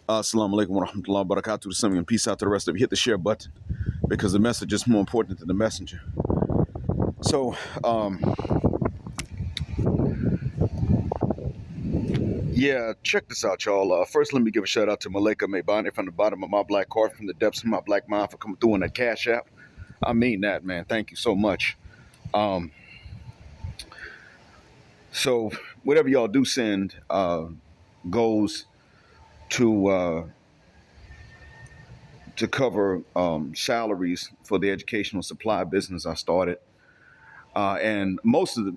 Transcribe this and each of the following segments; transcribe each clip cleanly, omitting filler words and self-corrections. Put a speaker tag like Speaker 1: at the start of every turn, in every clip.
Speaker 1: Assalamu alaikum wa rahmatullahi wa barakatuh to some and peace out to the rest of you. Hit the share button because the message is more important than the messenger. So, yeah, check this out, y'all. First, let me give a shout out to Malika Maybani from the bottom of my black heart, from the depths of my black mind for coming through on that Cash App. I mean that, man. Thank you so much. So, whatever y'all do send goes to cover salaries for the educational supply business I started. And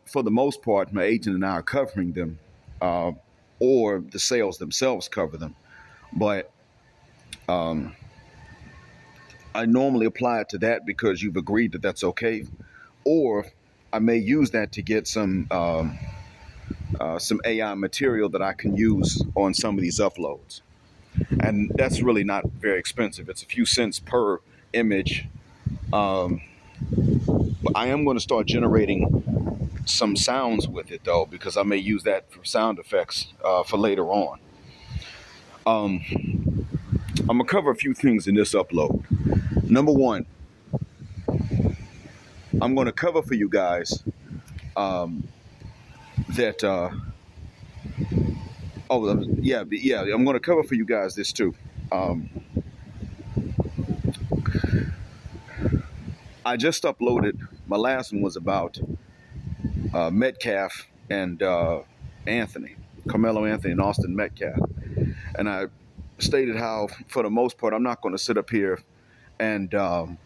Speaker 1: for the most part, my agent and I are covering them, or the sales themselves cover them. But I normally apply it to that because you've agreed that that's okay. Or I may use that to get some AI material that I can use on some of these uploads. And that's really not very expensive. It's a few cents per image. But I am going to start generating some sounds with it, though, because I may use that for sound effects for later on. I'm going to cover a few things in this upload. Number one, I'm going to cover for you guys that, I'm going to cover for you guys this too. I just uploaded, my last one was about Metcalf and Anthony, Carmelo Anthony and Austin Metcalf. And I stated how, for the most part, I'm not going to sit up here and I'm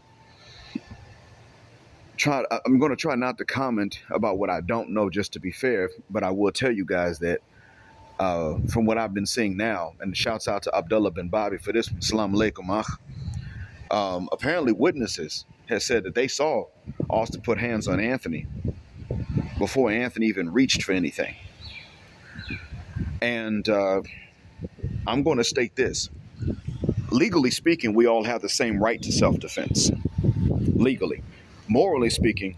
Speaker 1: going to try not to comment about what I don't know, just to be fair, but I will tell you guys that from what I've been seeing now, and shouts out to Abdullah bin Bobby for this one, Assalamu alaikum. Apparently witnesses has said that they saw Austin put hands on Anthony before Anthony even reached for anything. And I'm going to state this. Legally speaking, we all have the same right to self-defense. Legally. Morally speaking,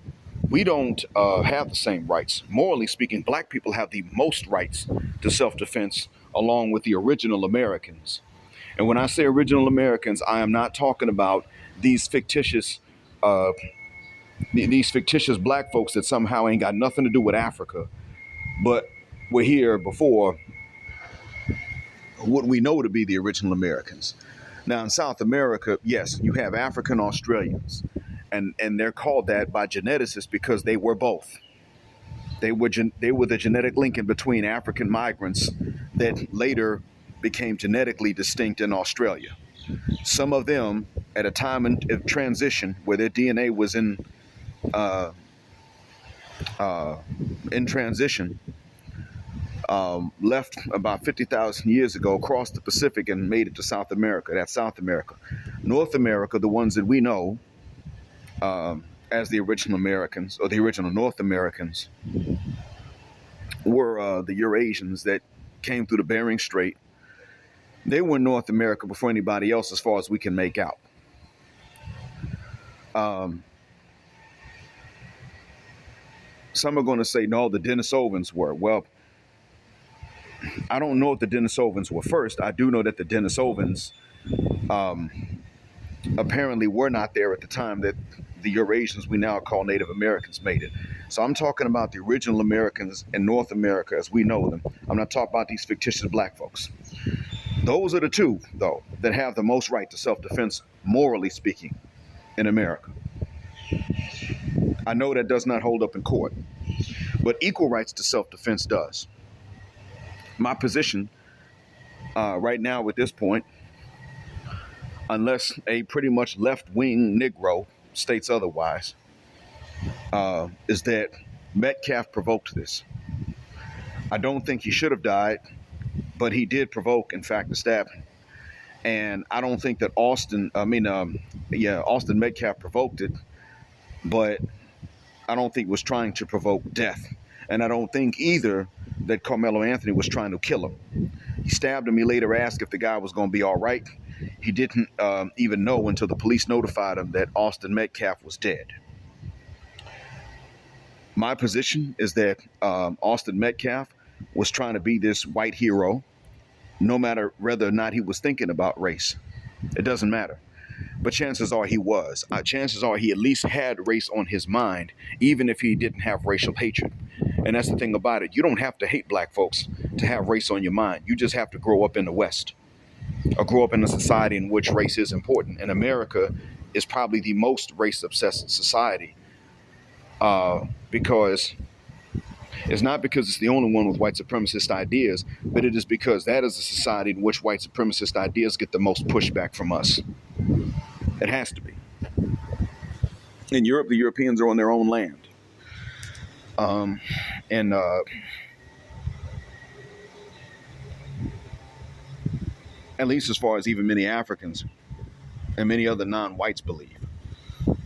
Speaker 1: we don't have the same rights. Morally speaking, black people have the most rights to self-defense along with the original Americans. And when I say original Americans, I am not talking about these fictitious black folks that somehow ain't got nothing to do with Africa, but were here before what we know to be the original Americans. Now in South America, yes, you have African Australians, and they're called that by geneticists because they were both. They were the genetic link in between African migrants that later became genetically distinct in Australia. Some of them, at a time of transition where their DNA was in transition, left about 50,000 years ago, crossed the Pacific and made it to South America. That's South America. North America, the ones that we know as the original Americans, or the original North Americans, were the Eurasians that came through the Bering Strait. They were in North America before anybody else, as far as we can make out. Some are going to say, no, the Denisovans were. Well, I don't know if the Denisovans were first. I do know that the Denisovans apparently were not there at the time that the Eurasians we now call Native Americans made it. So I'm talking about the original Americans in North America as we know them. I'm not talking about these fictitious black folks. Those are the two, though, that have the most right to self-defense, morally speaking, in America. I know that does not hold up in court, but equal rights to self-defense does. My position right now at this point, unless a pretty much left-wing Negro states otherwise, is that Metcalf provoked this. I don't think he should have died, but he did provoke, in fact, the stabbing. And I don't think that Austin Metcalf provoked it, but I don't think was trying to provoke death. And I don't think either that Carmelo Anthony was trying to kill him. He stabbed him. He later asked if the guy was going to be all right. He didn't even know until the police notified him that Austin Metcalf was dead. My position is that Austin Metcalf was trying to be this white hero no matter whether or not he was thinking about race. It doesn't matter. But chances are he was. Chances are he at least had race on his mind, even if he didn't have racial hatred. And that's the thing about it. You don't have to hate black folks to have race on your mind. You just have to grow up in the West or grow up in a society in which race is important. And America is probably the most race obsessed society because it's not because it's the only one with white supremacist ideas, but it is because that is a society in which white supremacist ideas get the most pushback from us. It has to be. In Europe, the Europeans are on their own land. And at least as far as even many Africans and many other non-whites believe.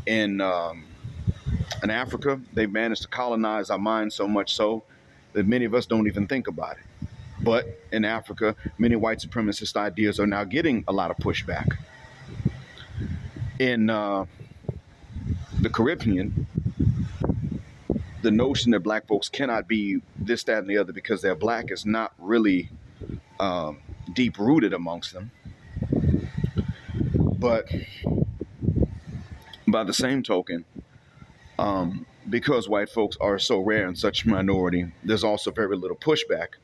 Speaker 1: In Africa, they've managed to colonize our minds so much so that many of us don't even think about it. But in Africa, many white supremacist ideas are now getting a lot of pushback. In the Caribbean, the notion that black folks cannot be this, that, and the other because they're black is not really deep rooted amongst them. But by the same token, because white folks are so rare and such a minority, there's also very little pushback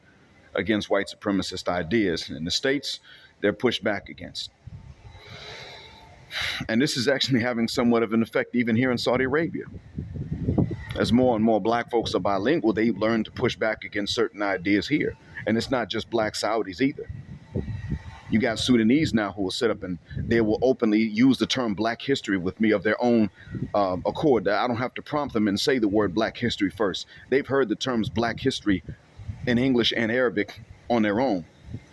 Speaker 1: against white supremacist ideas. In the States, they're pushed back against. And this is actually having somewhat of an effect even here in Saudi Arabia. As more and more black folks are bilingual, they learn to push back against certain ideas here. And it's not just black Saudis either. You got Sudanese now who will sit up and they will openly use the term black history with me of their own accord. I don't have to prompt them and say the word black history first. They've heard the terms black history in English and Arabic on their own.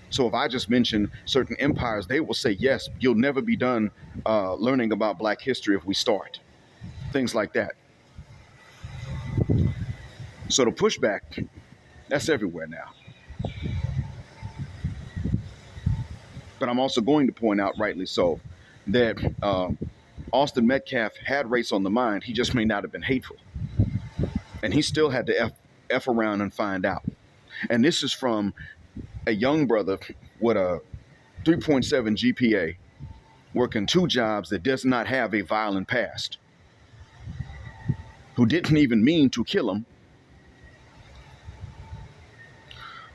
Speaker 1: So if I just mention certain empires, they will say, yes, you'll never be done learning about black history if we start. Things like that. So the pushback, that's everywhere now. But I'm also going to point out, rightly so, that Austin Metcalf had race on the mind. He just may not have been hateful. And he still had to F around and find out. And this is from a young brother with a 3.7 GPA, working 2 jobs that does not have a violent past, who didn't even mean to kill him.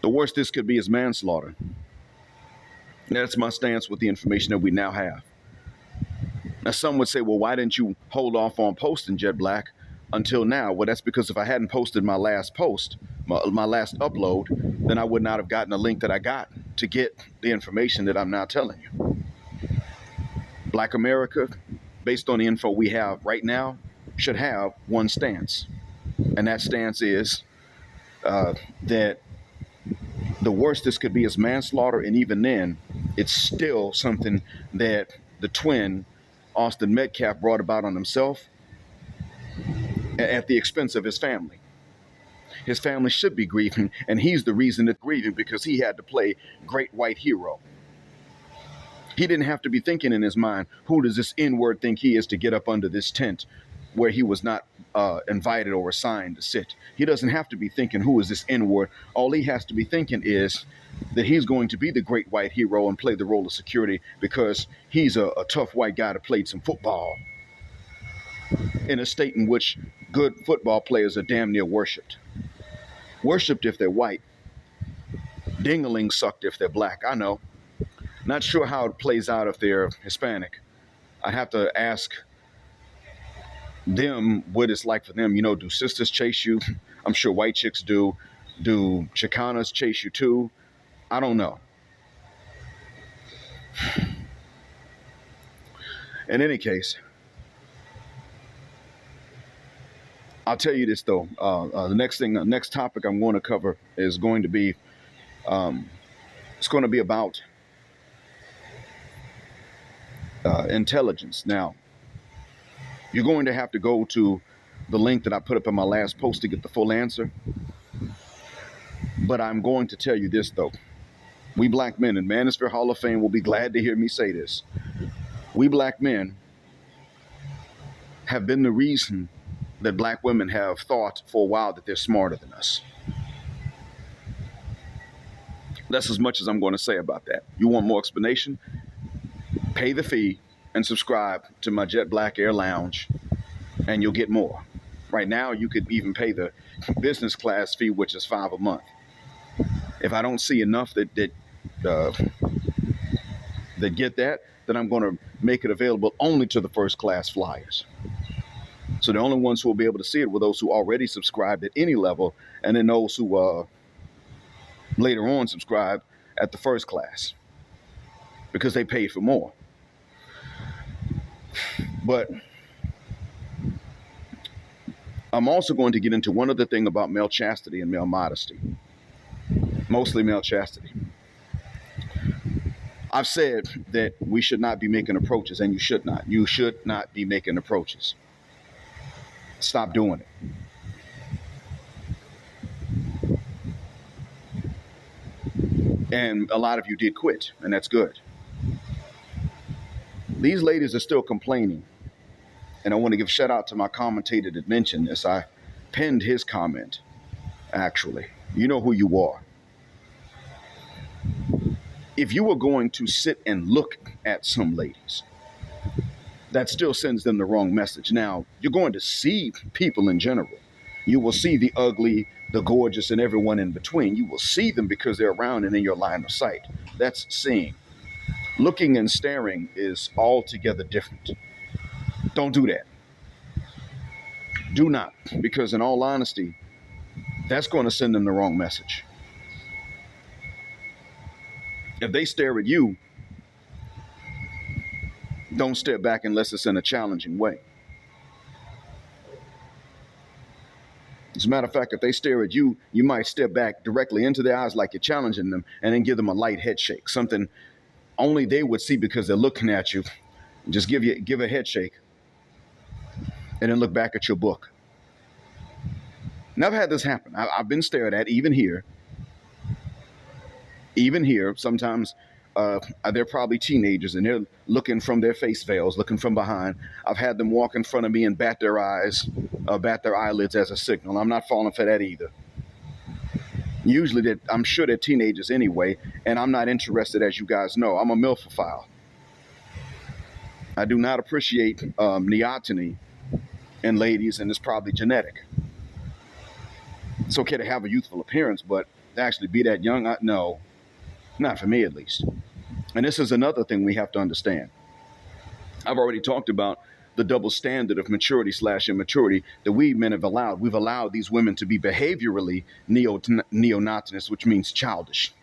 Speaker 1: The worst this could be is manslaughter. That's my stance with the information that we now have. Now, some would say, well, why didn't you hold off on posting Jet Black until now? Well, that's because if I hadn't posted my last post, my last upload, then I would not have gotten the link that I got to get the information that I'm now telling you. Black America, based on the info we have right now, should have one stance. And that stance is that the worst this could be is manslaughter, and even then, it's still something that the twin, Austin Metcalf, brought about on himself at the expense of his family. His family should be grieving, and he's the reason they're grieving because he had to play great white hero. He didn't have to be thinking in his mind, who does this N-word think he is to get up under this tent where he was not invited or assigned to sit. He doesn't have to be thinking, who is this N-word? All he has to be thinking is that he's going to be the great white hero and play the role of security because he's a tough white guy that played some football in a state in which good football players are damn near worshipped. Worshipped if they're white. Ding-a-ling sucked if they're black. I know. Not sure how it plays out if they're Hispanic. I have to ask them what it's like for them. You know, do sisters chase you? I'm sure white chicks do. Do Chicanas chase you too? I don't know. In any case, I'll tell you this though. The next topic I'm going to cover is going to be, it's going to be about intelligence. Now, you're going to have to go to the link that I put up in my last post to get the full answer. But I'm going to tell you this though. We black men in Manosphere Hall of Fame will be glad to hear me say this. We black men have been the reason that black women have thought for a while that they're smarter than us. That's as much as I'm going to say about that. You want more explanation? Pay the fee and subscribe to my Jet Black Air Lounge, and you'll get more. Right now, you could even pay the business class fee, which is $5 a month. If I don't see enough that get that, then I'm going to make it available only to the first class flyers. So the only ones who will be able to see it were those who already subscribed at any level, and then those who later on subscribed at the first class because they paid for more. But I'm also going to get into one other thing about male chastity and male modesty, mostly male chastity. I've said that we should not be making approaches, and you should not. You should not be making approaches. Stop doing it. And a lot of you did quit, and that's good. These ladies are still complaining. And I want to give a shout out to my commentator that mentioned this. I pinned his comment, actually. You know who you are. If you were going to sit and look at some ladies, that still sends them the wrong message. Now, you're going to see people in general. You will see the ugly, the gorgeous, and everyone in between. You will see them because they're around and in your line of sight. That's seeing. Looking and staring is altogether different. Don't do that. Do not, because in all honesty, that's going to send them the wrong message. If they stare at you, don't stare back unless it's in a challenging way. As a matter of fact, if they stare at you, you might step back directly into their eyes like you're challenging them, and then give them a light head shake, something only they would see because they're looking at you. Just give a head shake, and then look back at your book. And I've had this happen. I've been stared at, even here. Sometimes they're probably teenagers, and they're looking from their face veils, looking from behind. I've had them walk in front of me and bat their eyelids as a signal. I'm not falling for that either. Usually, I'm sure they're teenagers anyway, and I'm not interested, as you guys know. I'm a milfophile. I do not appreciate neoteny in ladies, and it's probably genetic. It's okay to have a youthful appearance, but to actually be that young, no, not for me at least. And this is another thing we have to understand. I've already talked about the double standard of maturity/immaturity that we men have allowed. We've allowed these women to be behaviorally neonatinous, which means childish.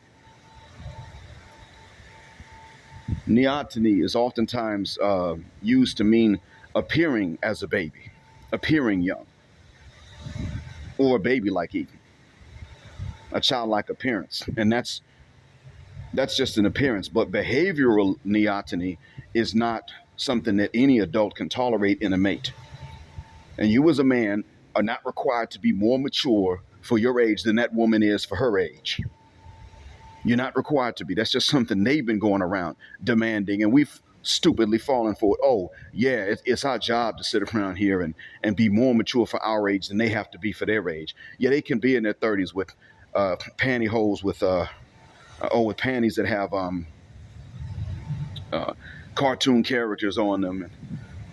Speaker 1: Neoteny is oftentimes used to mean appearing as a baby, appearing young, or a baby-like even, a childlike appearance. And that's just an appearance. But behavioral neoteny is not something that any adult can tolerate in a mate. And you as a man are not required to be more mature for your age than that woman is for her age. You're not required to be. That's just something they've been going around demanding, and we've stupidly fallen for it. Oh, yeah, it's our job to sit around here and be more mature for our age than they have to be for their age. Yeah, they can be in their 30s with pantyhose with panties that have cartoon characters on them, and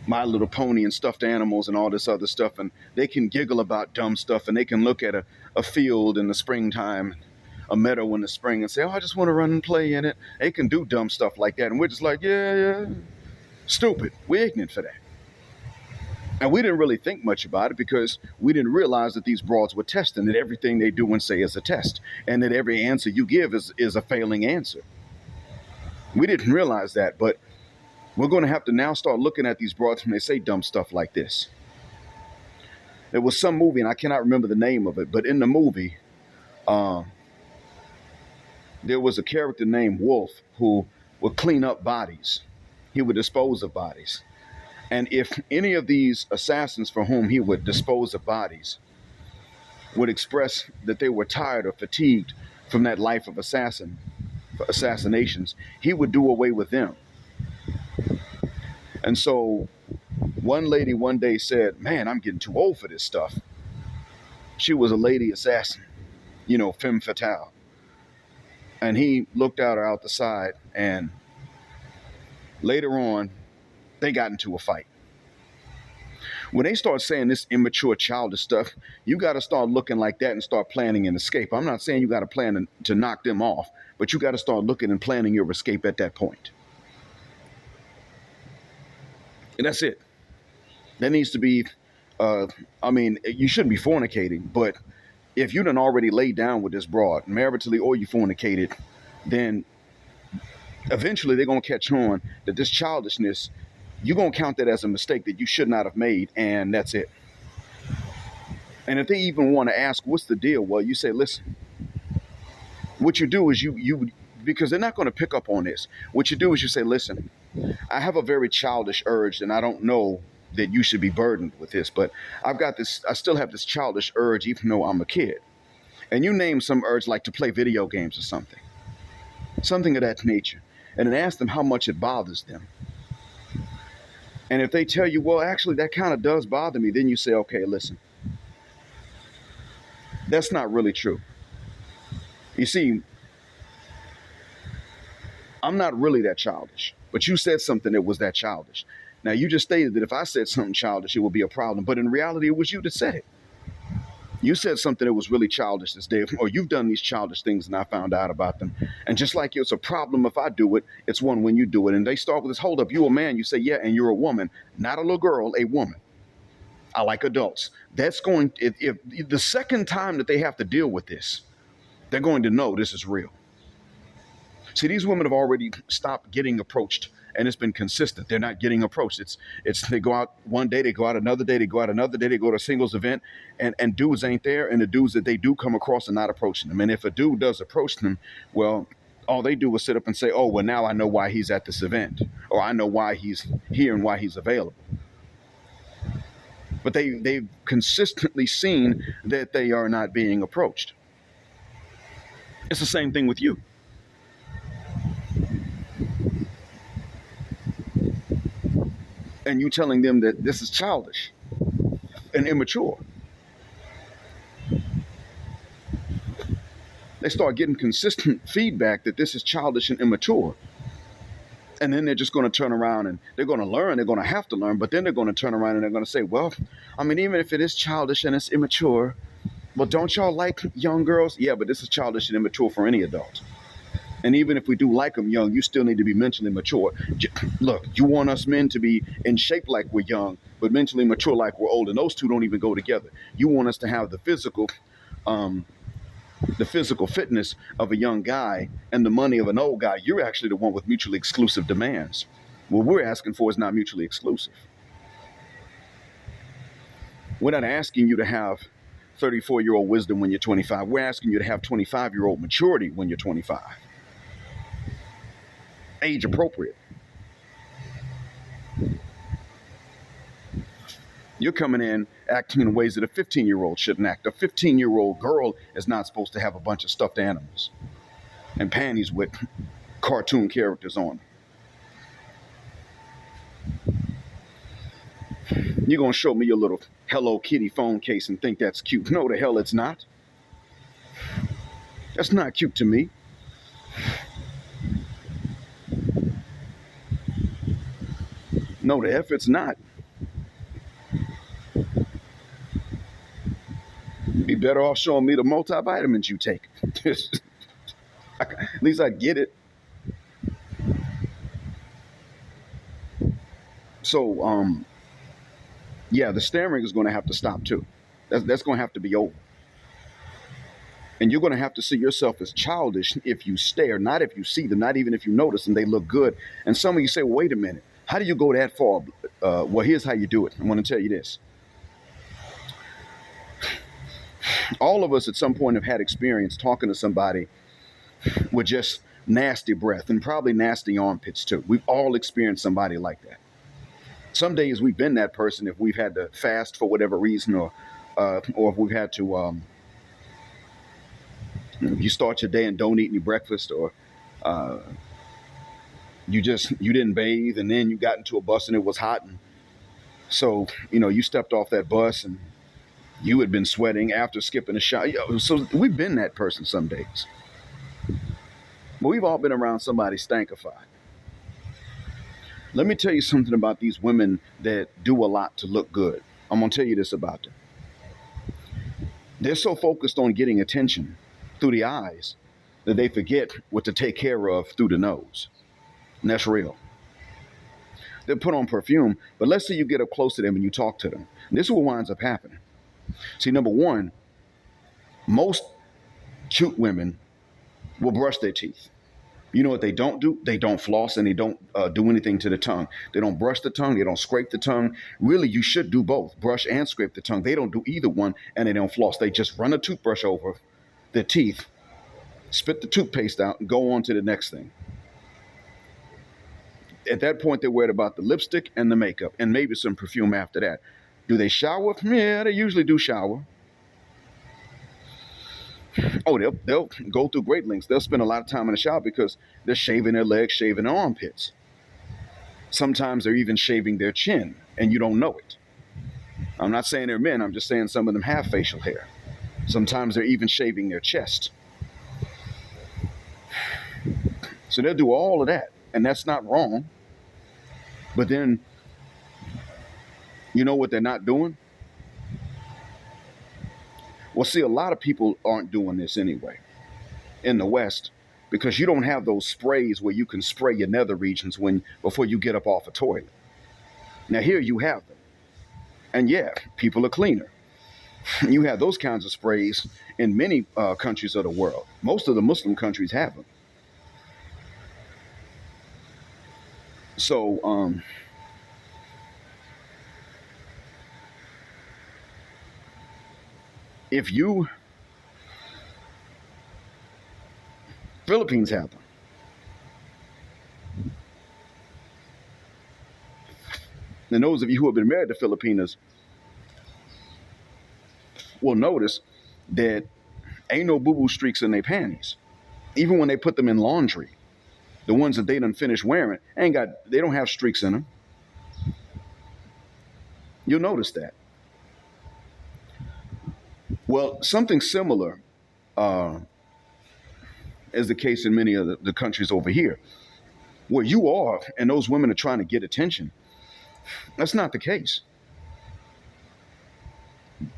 Speaker 1: My Little Pony and stuffed animals and all this other stuff, and they can giggle about dumb stuff, and they can look at a field in the springtime, a meadow in the spring, and say, oh, I just want to run and play in it. They can do dumb stuff like that, and we're just like, yeah, stupid. We're ignorant for that. And we didn't really think much about it because we didn't realize that these broads were testing, that everything they do and say is a test, and that every answer you give is a failing answer. We didn't realize that, but we're going to have to now start looking at these broads when they say dumb stuff like this. There was some movie, and I cannot remember the name of it, but in the movie, there was a character named Wolf who would clean up bodies. He would dispose of bodies. And if any of these assassins for whom he would dispose of bodies would express that they were tired or fatigued from that life of assassinations, he would do away with them. And so one lady one day said, man, I'm getting too old for this stuff. She was a lady assassin, femme fatale. And he looked at her out the side, and later on, they got into a fight. When they start saying this immature, childish stuff, you got to start looking like that and start planning an escape. I'm not saying you got to plan to knock them off, but you got to start looking and planning your escape at that point. And that's it. That needs to be, you shouldn't be fornicating, but if you done already laid down with this broad, maritally, or you fornicated, then eventually they're going to catch on that this childishness, you're going to count that as a mistake that you should not have made, and that's it. And if they even want to ask, what's the deal? Well, you say, listen, what you do is you because they're not going to pick up on this. What you do is you say, listen, I have a very childish urge, and I don't know that you should be burdened with this, but I still have this childish urge, even though I'm a kid. And you name some urge, like to play video games or something of that nature, and then ask them how much it bothers them. And if they tell you, well, actually, that kind of does bother me, then you say, okay, listen, that's not really true. You see, I'm not really that childish, but you said something that was that childish. Now, you just stated that if I said something childish, it would be a problem. But in reality, it was you that said it. You said something that was really childish this day, or you've done these childish things and I found out about them. And just like it's a problem if I do it, it's one when you do it. And they start with this, hold up, you a man. You say, yeah, and you're a woman, not a little girl, a woman. I like adults. That's going, if the second time that they have to deal with this, they're going to know this is real. See, these women have already stopped getting approached, and it's been consistent. They're not getting approached. It's they go out one day, they go out another day, they go out another day, they go to a singles event, and dudes ain't there, and the dudes that they do come across are not approaching them. And if a dude does approach them, well, all they do is sit up and say, oh, well, now I know why he's at this event, or I know why he's here and why he's available. But they've consistently seen that they are not being approached. It's the same thing with you. And you telling them that this is childish and immature. They start getting consistent feedback that this is childish and immature. And then they're just going to turn around and they're going to learn. They're going to have to learn. But then they're going to turn around and they're going to say, well, even if it is childish and it's immature, well, don't y'all like young girls? Yeah, but this is childish and immature for any adult. And even if we do like them young, you still need to be mentally mature. Look, you want us men to be in shape like we're young, but mentally mature like we're old. And those two don't even go together. You want us to have the physical fitness of a young guy and the money of an old guy. You're actually the one with mutually exclusive demands. What we're asking for is not mutually exclusive. We're not asking you to have 34-year-old wisdom when you're 25. We're asking you to have 25-year-old maturity when you're 25. Age appropriate. You're coming in acting in ways that a 15-year-old shouldn't act. A 15-year-old girl is not supposed to have a bunch of stuffed animals and panties with cartoon characters on them. You're going to show me your little Hello Kitty phone case and think that's cute. No, the hell it's not. That's not cute to me. No, the F it's not. You'd be better off showing me the multivitamins you take. At least I get it. So, yeah, the staring is going to have to stop too. That's going to have to be over. And you're going to have to see yourself as childish if you stare, not if you see them, not even if you notice and they look good. And some of you say, well, wait a minute. How do you go that far? Well, here's how you do it. I want to tell you this. All of us at some point have had experience talking to somebody with just nasty breath and probably nasty armpits too. We've all experienced somebody like that. Some days we've been that person if we've had to fast for whatever reason, or if we've had to, you start your day and don't eat any breakfast, or you didn't bathe and then you got into a bus and it was hot, and so you stepped off that bus and you had been sweating after skipping a shower. So we've been that person some days. But we've all been around somebody stankified. Let me tell you something about these women that do a lot to look good. I'm going to tell you this about them. They're so focused on getting attention through the eyes that they forget what to take care of through the nose. And that's real. They'll put on perfume, but let's say you get up close to them and you talk to them. This is what winds up happening. See, number one, most cute women will brush their teeth. You know what they don't do? They don't floss, and they don't do anything to the tongue. They don't brush the tongue. They don't scrape the tongue. Really, you should do both, brush and scrape the tongue. They don't do either one, and they don't floss. They just run a toothbrush over their teeth, spit the toothpaste out, and go on to the next thing. At that point, they're worried about the lipstick and the makeup, and maybe some perfume after that. Do they shower? Yeah, they usually do shower. Oh, they'll go through great lengths. They'll spend a lot of time in the shower because they're shaving their legs, shaving their armpits. Sometimes they're even shaving their chin, and you don't know it. I'm not saying they're men. I'm just saying some of them have facial hair. Sometimes they're even shaving their chest. So they'll do all of that, and that's not wrong. But then, you know what they're not doing? Well, see, a lot of people aren't doing this anyway in the West because you don't have those sprays where you can spray your nether regions before you get up off a toilet. Now, here you have them. And yeah, people are cleaner. You have those kinds of sprays in many countries of the world. Most of the Muslim countries have them. So, Philippines have them. And those of you who have been married to Filipinas will notice that ain't no boo-boo streaks in their panties. Even when they put them in laundry, the ones that they done finished wearing, they don't have streaks in them. You'll notice that. Well, something similar is the case in many of the countries over here. Where you are and those women are trying to get attention, that's not the case.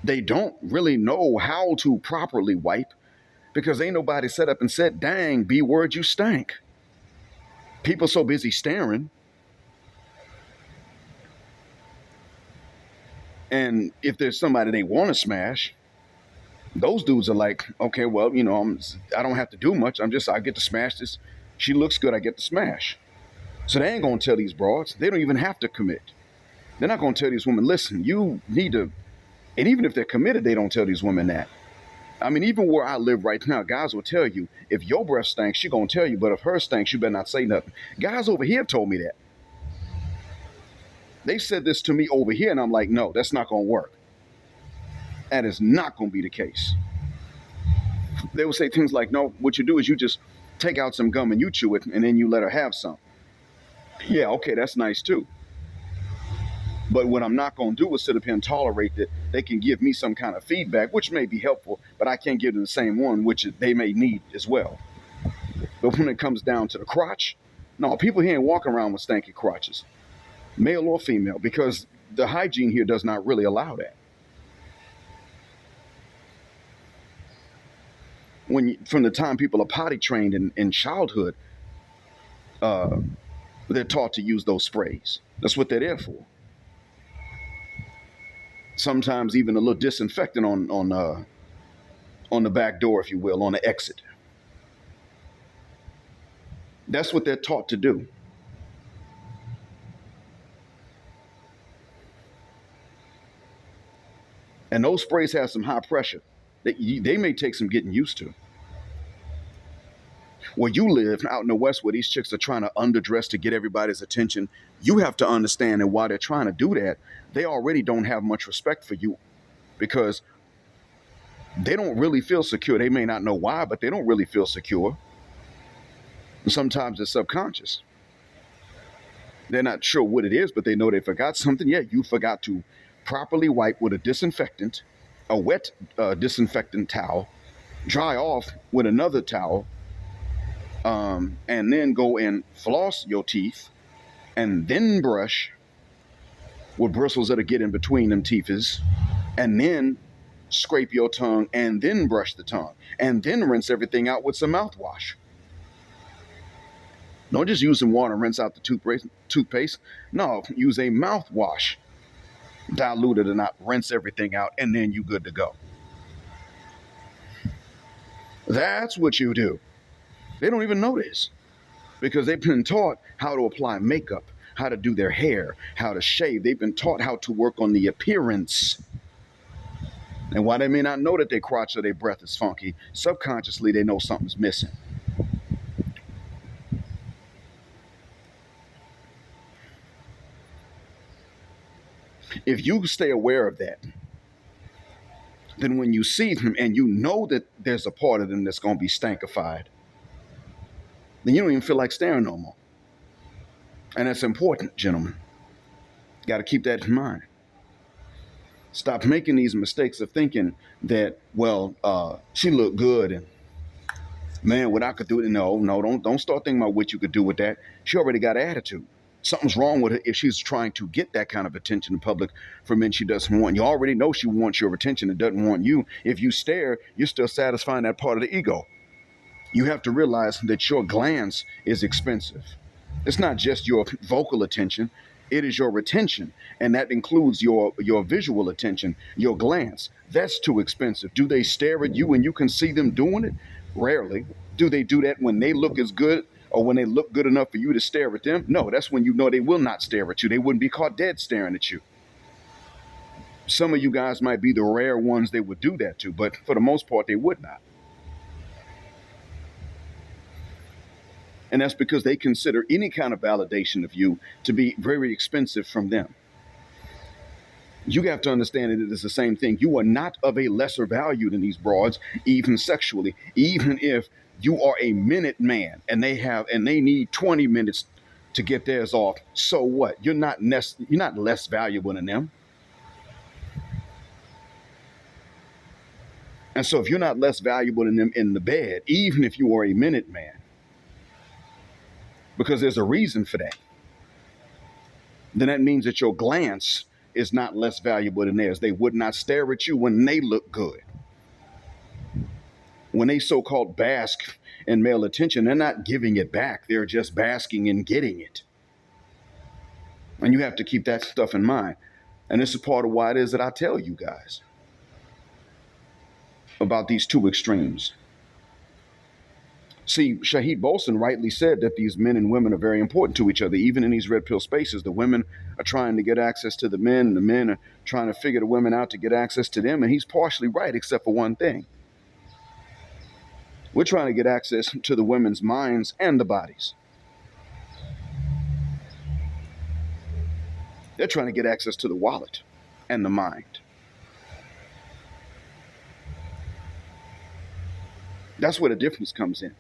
Speaker 1: They don't really know how to properly wipe because ain't nobody set up and said, dang, B-word, you stank. People so busy staring. And if there's somebody they want to smash, those dudes are like, okay, well, I don't have to do much. I get to smash this. She looks good. I get to smash. So they ain't going to tell these broads. They don't even have to commit. They're not going to tell these women, listen, you need to. And even if they're committed, they don't tell these women that. I mean, even where I live right now, guys will tell you, if your breath stinks, she going to tell you. But if her stinks, you better not say nothing. Guys over here have told me that. They said this to me over here, and I'm like, no, that's not going to work. That is not going to be the case. They will say things like, no, what you do is you just take out some gum and you chew it, and then you let her have some. Yeah, okay, that's nice too. But what I'm not going to do is sit up here and tolerate that they can give me some kind of feedback, which may be helpful, but I can't give them the same one, which they may need as well. But when it comes down to the crotch, no, people here ain't walking around with stanky crotches, male or female, because the hygiene here does not really allow that. From the time people are potty trained in childhood, they're taught to use those sprays. That's what they're there for. Sometimes even a little disinfectant on the back door, if you will, on the exit. That's what they're taught to do. And those sprays have some high pressure. They may take some getting used to. Where you live out in the West, where these chicks are trying to underdress to get everybody's attention, you have to understand that while they're trying to do that, they already don't have much respect for you because they don't really feel secure. They may not know why, but they don't really feel secure. And sometimes it's subconscious. They're not sure what it is, but they know they forgot something. Yeah, you forgot to properly wipe with a disinfectant, a wet disinfectant towel, dry off with another towel, and then go and floss your teeth and then brush with bristles that'll get in between them teeth is, and then scrape your tongue and then brush the tongue and then rinse everything out with some mouthwash. Don't just use some water and rinse out the toothpaste. No, use a mouthwash, dilute it or not, rinse everything out, and then you good to go. That's what you do. They don't even know this because they've been taught how to apply makeup, how to do their hair, how to shave. They've been taught how to work on the appearance. And while they may not know that their crotch or their breath is funky, subconsciously they know something's missing. If you stay aware of that, then when you see them and you know that there's a part of them that's going to be stankified, then you don't even feel like staring no more. And that's important, gentlemen. Got to keep that in mind. Stop making these mistakes of thinking that, well, she looked good and man, what I could do. No, don't start thinking about what you could do with that. She already got attitude. Something's wrong with her if she's trying to get that kind of attention in public from men she doesn't want. You already know she wants your attention and doesn't want you. If you stare, you're still satisfying that part of the ego. You have to realize that your glance is expensive. It's not just your vocal attention. It is your retention, and that includes your visual attention, your glance. That's too expensive. Do they stare at you and you can see them doing it? Rarely. Do they do that when they look as good or when they look good enough for you to stare at them? No, that's when you know they will not stare at you. They wouldn't be caught dead staring at you. Some of you guys might be the rare ones they would do that to, but for the most part, they would not. And that's because they consider any kind of validation of you to be very expensive from them. You have to understand that it is the same thing. You are not of a lesser value than these broads, even sexually. Even if you are a minute man and they need 20 minutes to get theirs off, so what? You're not less valuable than them. And so if you're not less valuable than them in the bed, even if you are a minute man, because there's a reason for that, then that means that your glance is not less valuable than theirs. They would not stare at you when they look good. When they so-called bask in male attention, they're not giving it back. They're just basking in getting it. And you have to keep that stuff in mind. And this is part of why it is that I tell you guys about these two extremes. See, Shahid Bolson rightly said that these men and women are very important to each other. Even in these red pill spaces, the women are trying to get access to the men, and the men are trying to figure the women out to get access to them. And he's partially right, except for one thing. We're trying to get access to the women's minds and the bodies. They're trying to get access to the wallet and the mind. That's where the difference comes in.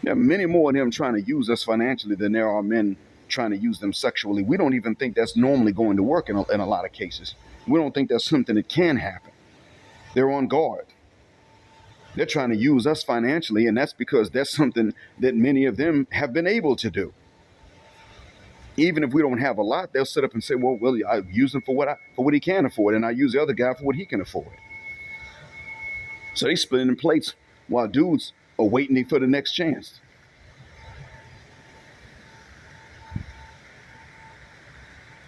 Speaker 1: There are many more of them trying to use us financially than there are men trying to use them sexually. We don't even think that's normally going to work in a lot of cases. We don't think that's something that can happen. They're on guard. They're trying to use us financially, and that's because that's something that many of them have been able to do. Even if we don't have a lot, they'll sit up and say, well, I use him for what he can afford, and I use the other guy for what he can afford. So they splitting in plates while dudes are waiting for the next chance.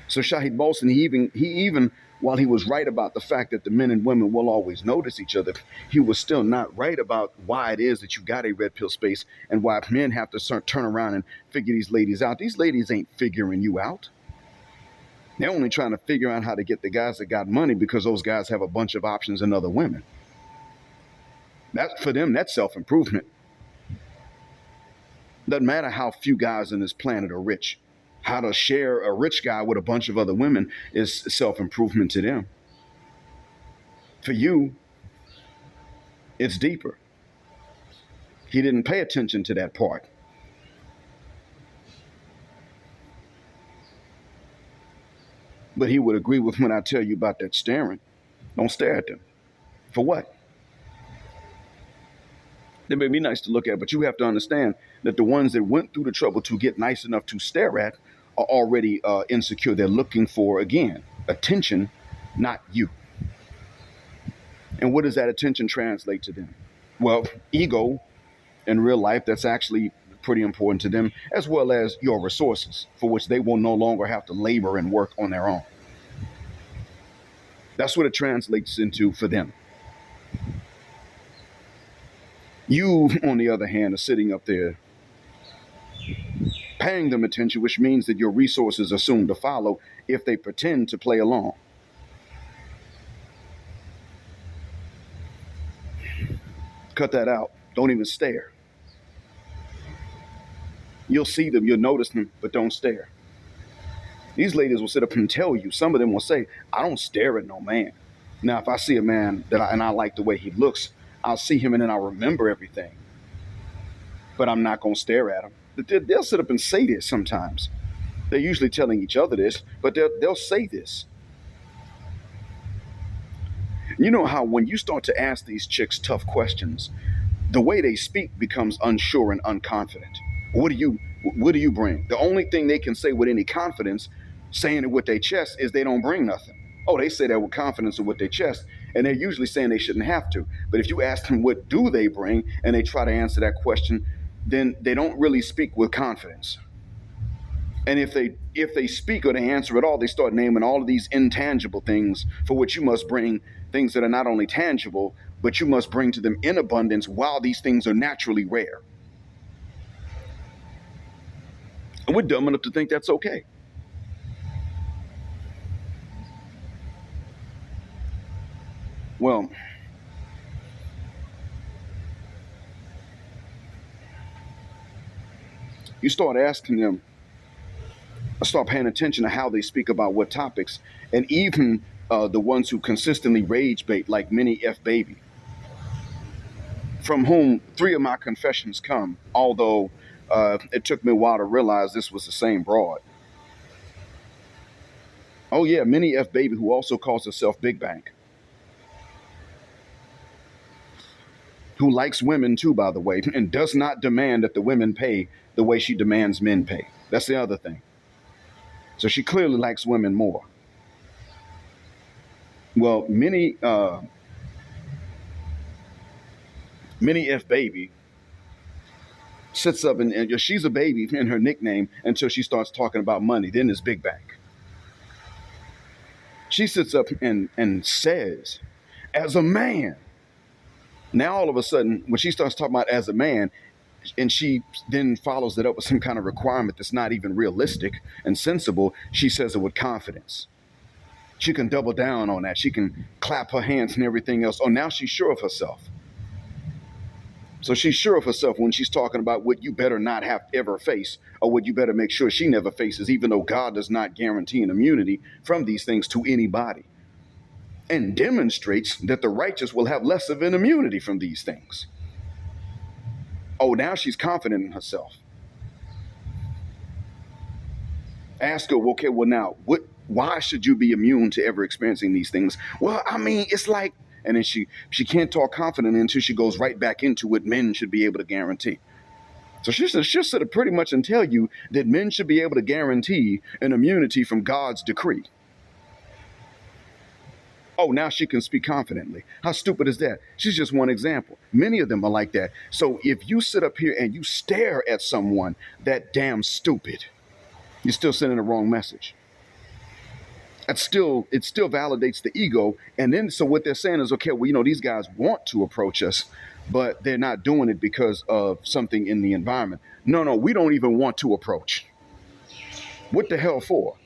Speaker 1: So Shahid Bolson, he even while he was right about the fact that the men and women will always notice each other, he was still not right about why it is that you got a red pill space and why men have to turn around and figure these ladies out. These ladies ain't figuring you out. They're only trying to figure out how to get the guys that got money because those guys have a bunch of options and other women. That for them, that's self-improvement. Doesn't matter how few guys on this planet are rich. How to share a rich guy with a bunch of other women is self-improvement to them. For you, it's deeper. He didn't pay attention to that part. But he would agree with when I tell you about that staring. Don't stare at them. For what? They may be nice to look at, but you have to understand that the ones that went through the trouble to get nice enough to stare at are already insecure. They're looking for, again, attention, not you. And what does that attention translate to them? Well, ego in real life, that's actually pretty important to them, as well as your resources, for which they will no longer have to labor and work on their own. That's what it translates into for them. You, on the other hand, are sitting up there paying them attention, which means that your resources are soon to follow if they pretend to play along. Cut that out. Don't even stare. You'll see them, you'll notice them, but don't stare. These ladies will sit up and tell you, some of them will say, I don't stare at no man. Now, if I see a man and I like the way he looks, I'll see him and then I'll remember everything. But I'm not going to stare at him. They'll sit up and say this sometimes. They're usually telling each other this, but they'll say this. You know how when you start to ask these chicks tough questions, the way they speak becomes unsure and unconfident. What do you bring? The only thing they can say with any confidence, saying it with their chest, is they don't bring nothing. Oh, they say that with confidence or with their chest, and they're usually saying they shouldn't have to. But if you ask them what do they bring, and they try to answer that question, then they don't really speak with confidence. And if they speak or they answer at all, they start naming all of these intangible things for which you must bring, things that are not only tangible, but you must bring to them in abundance while these things are naturally rare. And we're dumb enough to think that's okay. Well, you start asking them, start paying attention to how they speak about what topics, and even the ones who consistently rage bait, like Minnie F. Baby, from whom 3 of my confessions come, although it took me a while to realize this was the same broad. Oh yeah, Minnie F. Baby, who also calls herself Big Bank, who likes women too, by the way, and does not demand that the women pay the way she demands men pay. That's the other thing. So she clearly likes women more. Well, Minnie F. Baby sits up and she's a baby in her nickname until she starts talking about money. Then there's Big Bank. She sits up and says, as a man. Now all of a sudden, when she starts talking about as a man, and she then follows it up with some kind of requirement that's not even realistic and sensible, she says it with confidence. She can double down on that. She can clap her hands and everything else. Oh, now she's sure of herself. So she's sure of herself when she's talking about what you better not have to ever face, or what you better make sure she never faces, even though God does not guarantee an immunity from these things to anybody, and demonstrates that the righteous will have less of an immunity from these things. Oh, now she's confident in herself. Ask her, okay, well now, why should you be immune to ever experiencing these things? Well, I mean, it's like, and then she can't talk confidently until she goes right back into what men should be able to guarantee. So she'll sit up pretty much and tell you that men should be able to guarantee an immunity from God's decree. Oh, now she can speak confidently. How stupid is that? She's just one example. Many of them are like that. So if you sit up here and you stare at someone that damn stupid, you're still sending the wrong message. It still validates the ego. And then, so what they're saying is, okay, well, these guys want to approach us, but they're not doing it because of something in the environment. No, we don't even want to approach. What the hell for?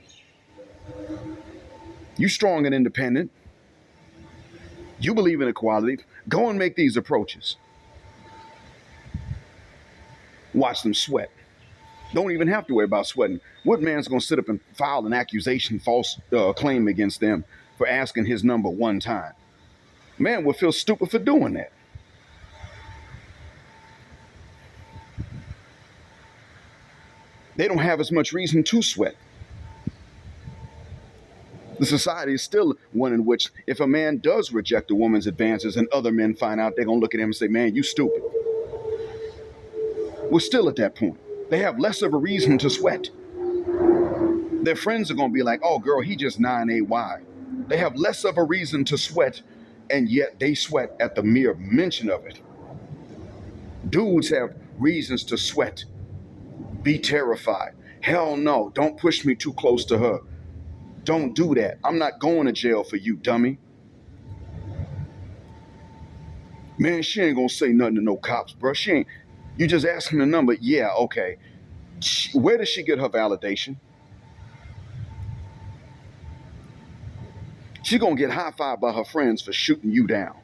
Speaker 1: You strong and independent. You believe in equality. Go and make these approaches. Watch them sweat. Don't even have to worry about sweating. What man's going to sit up and file an accusation, false claim against them for asking his number one time? Man would feel stupid for doing that. They don't have as much reason to sweat. The society is still one in which if a man does reject a woman's advances and other men find out, they're going to look at him and say, man, you stupid. We're still at that point. They have less of a reason to sweat. Their friends are going to be like, oh, girl, he just 9AY. They have less of a reason to sweat, and yet they sweat at the mere mention of it. Dudes have reasons to sweat, be terrified. Hell no, don't push me too close to her. Don't do that. I'm not going to jail for you, dummy. Man, she ain't going to say nothing to no cops, bro. She ain't. You just asking the number. Yeah, okay. Where does she get her validation? She's going to get high-fived by her friends for shooting you down.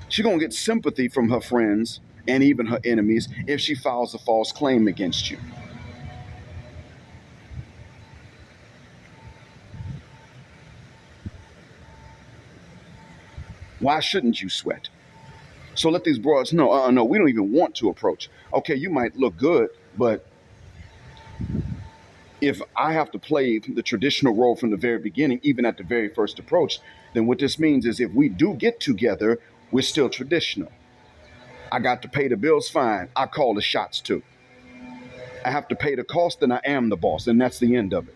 Speaker 1: She's going to get sympathy from her friends and even her enemies if she files a false claim against you. Why shouldn't you sweat? So let these broads know, no, we don't even want to approach. Okay, you might look good, but if I have to play the traditional role from the very beginning, even at the very first approach, then what this means is if we do get together, we're still traditional. I got to pay the bills, fine. I call the shots too. I have to pay the cost, and I am the boss, and that's the end of it.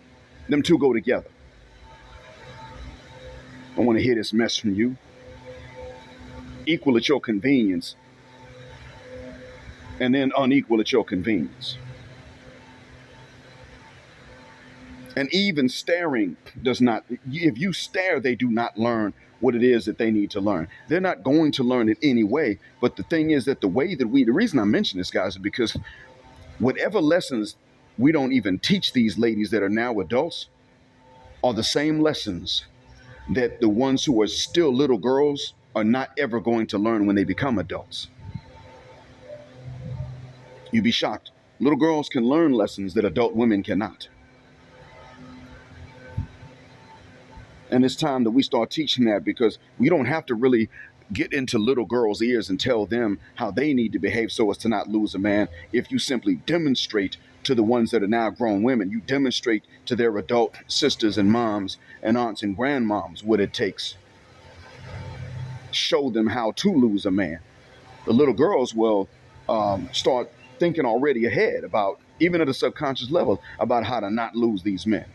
Speaker 1: Them two go together. I want to hear this mess from you. Equal at your convenience, and then unequal at your convenience. And even staring does not, if you stare, they do not learn what it is that they need to learn. They're not going to learn it anyway. But the thing is that the reason I mention this, guys, is because whatever lessons we don't even teach these ladies that are now adults are the same lessons that the ones who are still little girls are not ever going to learn when they become adults. You'd be shocked. Little girls can learn lessons that adult women cannot. And it's time that we start teaching that, because we don't have to really get into little girls' ears and tell them how they need to behave so as to not lose a man. If you simply demonstrate to the ones that are now grown women, you demonstrate to their adult sisters and moms and aunts and grandmoms what it takes. Show them how to lose a man. The little girls will start thinking already ahead about, even at a subconscious level, about how to not lose these men.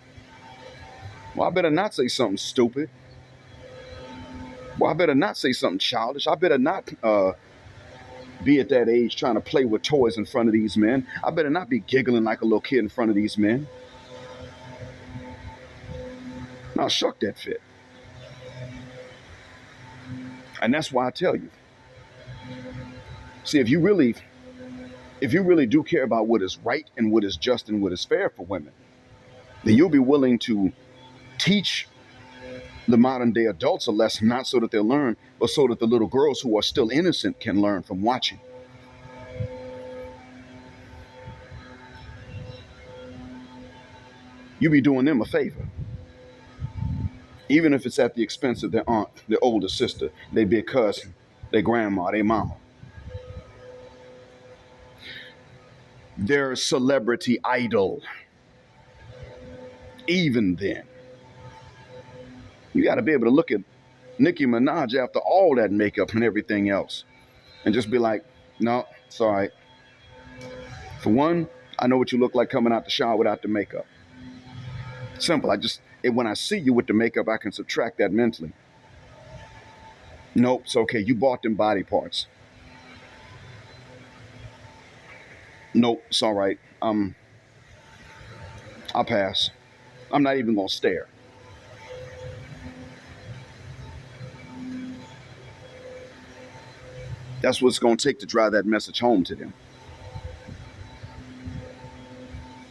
Speaker 1: Well, I better not say something stupid. Well, I better not say something childish. I better not be at that age trying to play with toys in front of these men. I better not be giggling like a little kid in front of these men. Now, shuck that fit. And that's why I tell you. See, if you really do care about what is right and what is just and what is fair for women, then you'll be willing to teach the modern day adults a lesson, not so that they'll learn, but so that the little girls who are still innocent can learn from watching. You be doing them a favor. Even if it's at the expense of their aunt, their older sister, their big cousin, their grandma, their mama. Their celebrity idol. Even then. You got to be able to look at Nicki Minaj after all that makeup and everything else and just be like, no, it's all right. For one, I know what you look like coming out the shower without the makeup. Simple. When I see you with the makeup, I can subtract that mentally. Nope, it's okay. You bought them body parts. Nope, it's all right. I'll pass. I'm not even going to stare. That's what it's going to take to drive that message home to them.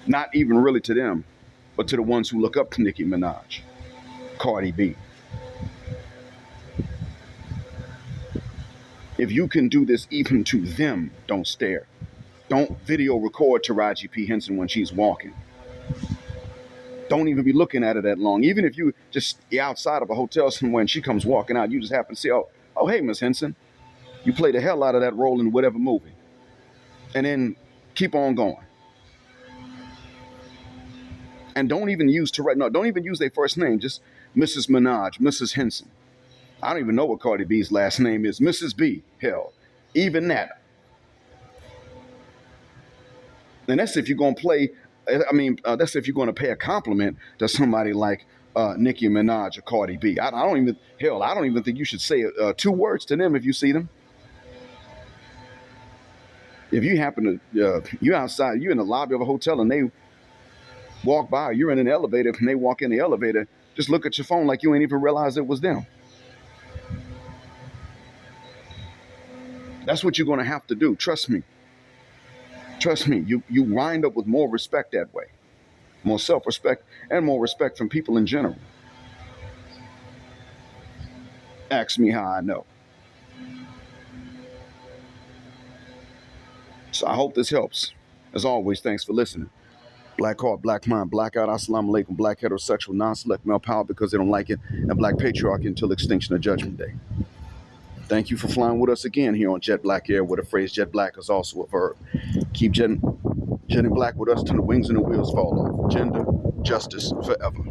Speaker 1: Not even really to them, but to the ones who look up to Nicki Minaj, Cardi B. If you can do this even to them, don't stare. Don't video record Taraji P. Henson when she's walking. Don't even be looking at her that long. Even if you're outside of a hotel somewhere and she comes walking out, you just happen to see, oh, hey, Miss Henson. You play the hell out of that role in whatever movie. And then keep on going. And don't even use their first name. Just Mrs. Minaj, Mrs. Henson. I don't even know what Cardi B's last name is. Mrs. B, hell. Even that. And that's if you're going to play. That's if you're going to pay a compliment to somebody like Nicki Minaj or Cardi B. I don't even, hell, I don't even think you should say two words to them if you see them. If you happen to, you outside, you're in the lobby of a hotel and they walk by, you're in an elevator and they walk in the elevator, just look at your phone like you ain't even realize it was them. That's what you're going to have to do. Trust me. Trust me. You wind up with more respect that way, more self-respect, and more respect from people in general. Ask me how I know. So I hope this helps. As always, thanks for listening. Black heart, black mind, blackout, assalamu alaikum, black heterosexual, non-select male power because they don't like it, and black patriarchy until extinction of judgment day. Thank you for flying with us again here on Jet Black Air, where the phrase jet black is also a verb. Keep jetting black with us till the wings and the wheels fall off. Gender, justice, forever.